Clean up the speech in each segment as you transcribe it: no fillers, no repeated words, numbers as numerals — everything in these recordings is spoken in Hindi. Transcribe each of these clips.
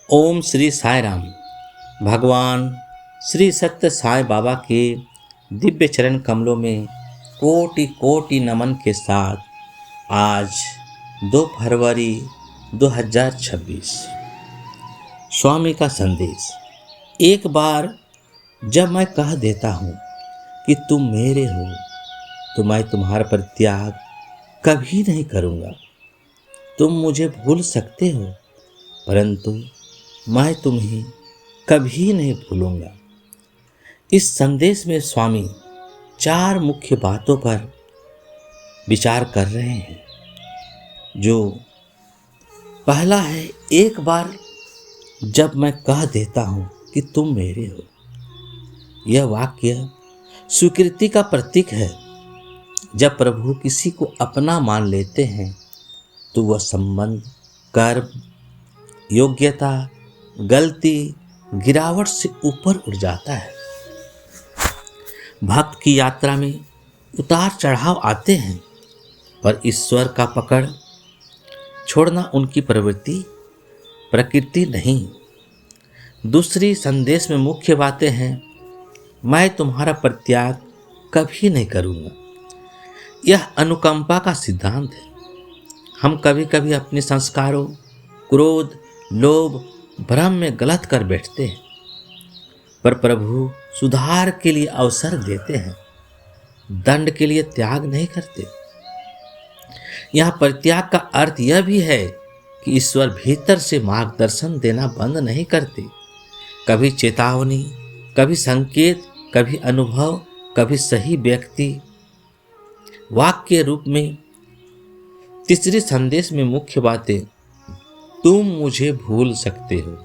ओम श्री साई राम। भगवान श्री सत्य साई बाबा के दिव्य चरण कमलों में कोटि कोटि नमन के साथ आज 2 फरवरी 2026 स्वामी का संदेश। एक बार जब मैं कह देता हूँ कि तुम मेरे हो तो मैं तुम्हारा परित्याग कभी नहीं करूँगा। तुम मुझे भूल सकते हो परंतु मैं तुम्हें कभी नहीं भूलूंगा। इस संदेश में स्वामी 4 मुख्य बातों पर विचार कर रहे हैं। जो पहला है, एक बार जब मैं कह देता हूं कि तुम मेरे हो। यह वाक्य स्वीकृति का प्रतीक है। जब प्रभु किसी को अपना मान लेते हैं तो वह संबंध, कर्म, योग्यता, गलती, गिरावट से ऊपर उठ जाता है। भक्त की यात्रा में उतार चढ़ाव आते हैं पर ईश्वर का पकड़ छोड़ना उनकी प्रकृति नहीं। दूसरी संदेश में मुख्य बातें हैं, मैं तुम्हारा परित्याग कभी नहीं करूँगा। यह अनुकंपा का सिद्धांत है। हम कभी कभी अपने संस्कारों, क्रोध, लोभ, भ्रम में गलत कर बैठते हैं पर प्रभु सुधार के लिए अवसर देते हैं, दंड के लिए त्याग नहीं करते। यह परित्याग का अर्थ यह भी है कि ईश्वर भीतर से मार्गदर्शन देना बंद नहीं करते। कभी चेतावनी, कभी संकेत, कभी अनुभव, कभी सही व्यक्ति वाक्य के रूप में। तीसरी संदेश में मुख्य बातें, तुम मुझे भूल सकते हो।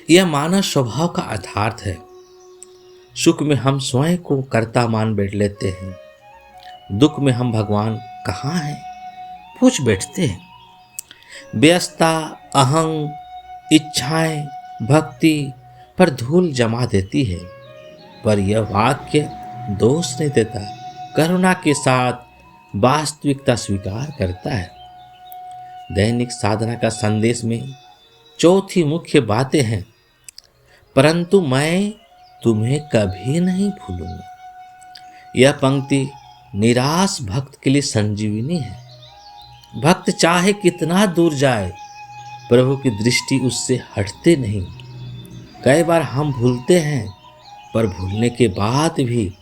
यह मानव स्वभाव का यथार्थ है। सुख में हम स्वयं को कर्ता मान बैठ लेते हैं, दुख में हम भगवान कहाँ हैं पूछ बैठते हैं। व्यस्तता, अहंग, इच्छाएं भक्ति पर धूल जमा देती है। पर यह वाक्य दोष नहीं देता, करुणा के साथ वास्तविकता स्वीकार करता है। दैनिक साधना का संदेश में चौथी मुख्य बातें हैं, परंतु मैं तुम्हें कभी नहीं भूलूंगा। यह पंक्ति निराश भक्त के लिए संजीवनी है। भक्त चाहे कितना दूर जाए, प्रभु की दृष्टि उससे हटते नहीं। कई बार हम भूलते हैं पर भूलने के बाद भी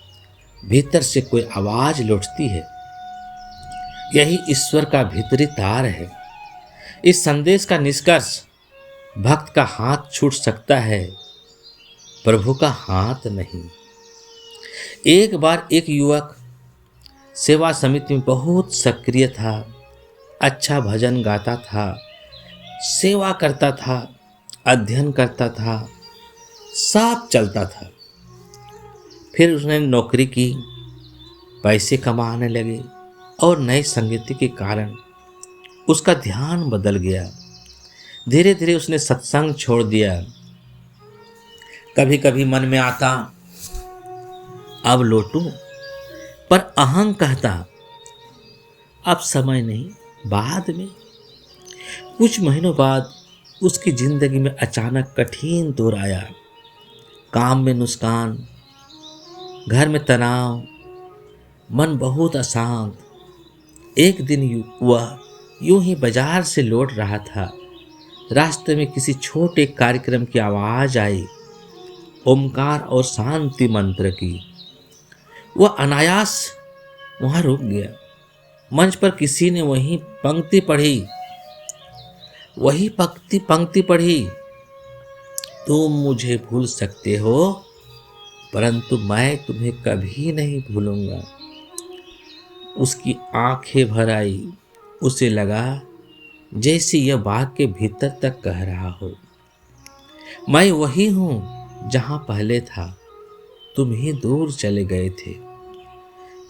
भीतर से कोई आवाज लौटती है। यही ईश्वर का भीतरी तार है। इस संदेश का निष्कर्ष, भक्त का हाथ छूट सकता है, प्रभु का हाथ नहीं। एक बार एक युवक सेवा समिति में बहुत सक्रिय था। अच्छा भजन गाता था, सेवा करता था, अध्ययन करता था, सब चलता था। फिर उसने नौकरी की, पैसे कमाने लगे और नई संगति के कारण उसका ध्यान बदल गया। धीरे धीरे उसने सत्संग छोड़ दिया। कभी कभी मन में आता अब लौटूं, पर अहंग कहता अब समय नहीं, बाद में। कुछ महीनों बाद उसकी जिंदगी में अचानक कठिन दौर आया। काम में नुकसान, घर में तनाव, मन बहुत अशांत। एक दिन वह यूं ही बाजार से लौट रहा था। रास्ते में किसी छोटे कार्यक्रम की आवाज आई, ओमकार और शांति मंत्र की। वह अनायास वहां रुक गया। मंच पर किसी ने वही पंक्ति पढ़ी, तुम मुझे भूल सकते हो परंतु मैं तुम्हें कभी नहीं भूलूंगा। उसकी आंखें भर आई। उसे लगा जैसे यह वाक्य भीतर तक कह रहा हो, मैं वही हूं जहां पहले था, तुम ही दूर चले गए थे।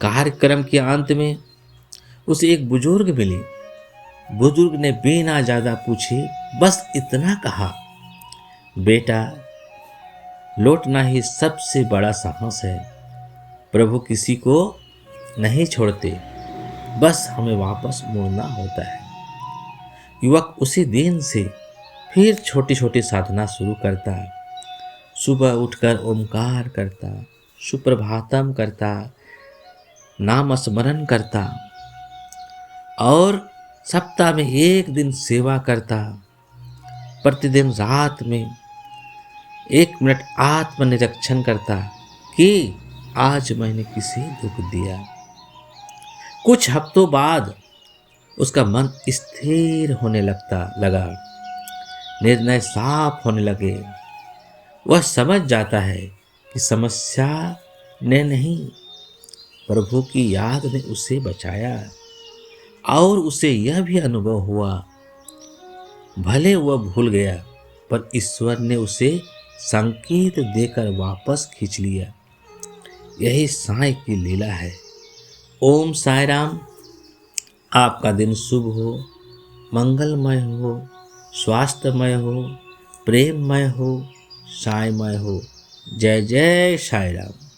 कार्यक्रम के अंत में उसे एक बुजुर्ग मिली। बुजुर्ग ने बिना ज्यादा पूछे बस इतना कहा, बेटा, लौटना ही सबसे बड़ा साहस है। प्रभु किसी को नहीं छोड़ते, बस हमें वापस मुड़ना होता है। युवक उसी दिन से फिर छोटी छोटी साधना शुरू करता। सुबह उठकर ओमकार करता, सुप्रभातम करता, नाम स्मरण करता और सप्ताह में एक दिन सेवा करता। प्रतिदिन रात में 1 मिनट आत्मनिरीक्षण करता कि आज मैंने किसे दुख दिया। कुछ हफ्तों बाद उसका मन स्थिर होने लगा, निर्णय साफ होने लगे। वह समझ जाता है कि समस्या ने नहीं, प्रभु की याद ने उसे बचाया। और उसे यह भी अनुभव हुआ, भले वह भूल गया पर ईश्वर ने उसे संकेत देकर वापस खींच लिया। यही साईं की लीला है। ओम साई राम। आपका दिन शुभ हो, मंगलमय हो, स्वास्थ्यमय हो, प्रेममय हो, साईमय हो। जय जय साई राम।